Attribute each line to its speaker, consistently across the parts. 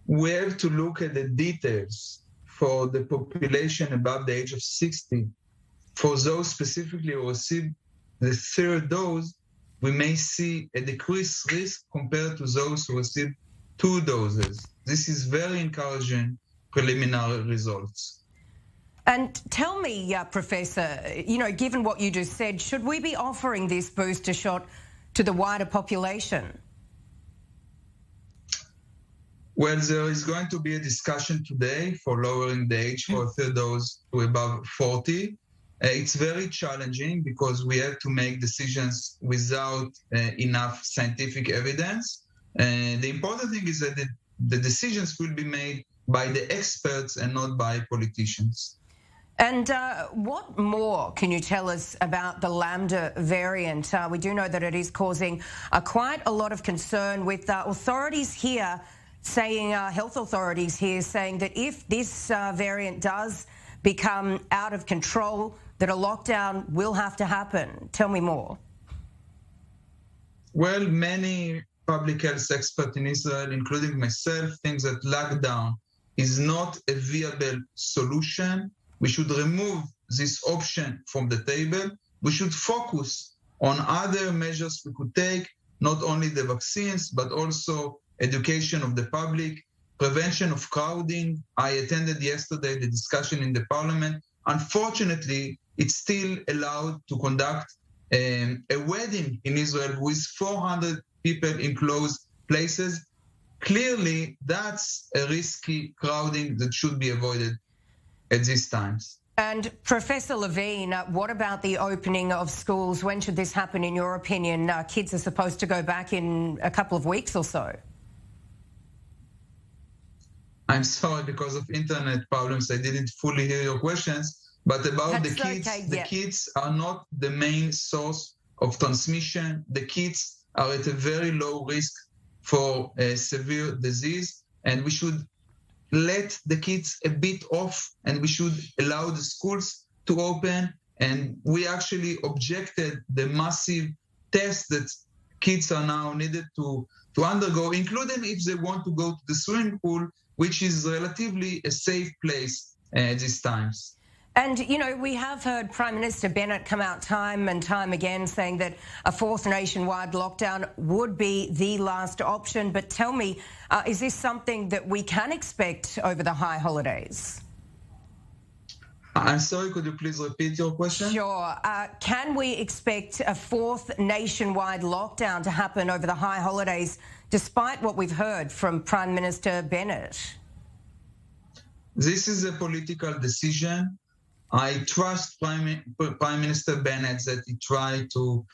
Speaker 1: we have to look at the details for the population above the age of 60. For those specifically who receive the third dose, we may see a decreased risk compared to those who receive 2 doses. This is very encouraging preliminary results.
Speaker 2: And tell me, Professor, given what you just said, should we be offering this booster shot to the wider population?
Speaker 1: Well, there is going to be a discussion today for lowering the age for a third dose to above 40. It's very challenging because we have to make decisions without enough scientific evidence. The important thing is that the decisions will be made by the experts and not by politicians.
Speaker 2: And what more can you tell us about the Lambda variant? We do know that it is causing quite a lot of concern, with authorities here saying, health authorities here saying that if this variant does become out of control, that a lockdown will have to happen. Tell me more.
Speaker 1: Well, many public health experts in Israel, including myself, think that lockdown is not a viable solution. We should remove this option from the table. We should focus on other measures we could take, not only the vaccines, but also education of the public, prevention of crowding. I attended yesterday the discussion in the parliament. Unfortunately, it's still allowed to conduct a wedding in Israel with 400 people in closed places. Clearly, that's a risky crowding that should be avoided at these times.
Speaker 2: And Professor Levine, what about the opening of schools? When should this happen, in your opinion? Kids are supposed to go back in a couple of weeks or so.
Speaker 1: I'm sorry, because of internet problems, I didn't fully hear your questions. But about the kids, the kids are not the main source of transmission. The kids are at a very low risk for severe disease, and we should let the kids a bit off, and we should allow the schools to open. And we actually objected the massive tests that kids are now needed to undergo, including if they want to go to the swimming pool, which is relatively a safe place at these times.
Speaker 2: And, we have heard Prime Minister Bennett come out time and time again saying that a fourth nationwide lockdown would be the last option. But tell me, is this something that we can expect over the high holidays?
Speaker 1: I'm sorry, could you please repeat your question?
Speaker 2: Sure. Can we expect a fourth nationwide lockdown to happen over the high holidays, despite what we've heard from Prime Minister Bennett?
Speaker 1: This is a political decision. I trust Prime Minister Bennett that he tried to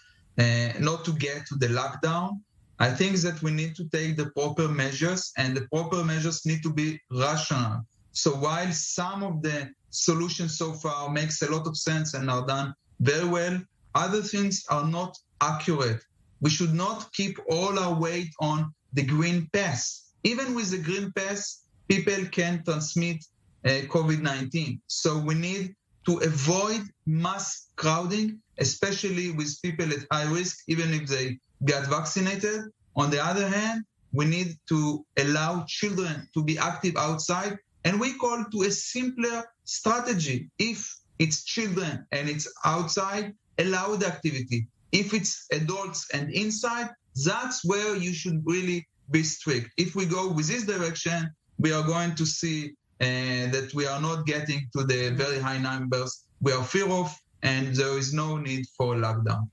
Speaker 1: not to get to the lockdown. I think that we need to take the proper measures, and the proper measures need to be rational. So while some of the solutions so far makes a lot of sense and are done very well, other things are not accurate. We should not keep all our weight on the green pass. Even with the green pass, people can transmit COVID-19. So we need to avoid mass crowding, especially with people at high risk, even if they got vaccinated. On the other hand, we need to allow children to be active outside, and we call to a simpler strategy. If it's children and it's outside, allow the activity. If it's adults and inside, that's where you should really be strict. If we go with this direction, we are going to see that we are not getting to the very high numbers we are fear of, and there is no need for a lockdown.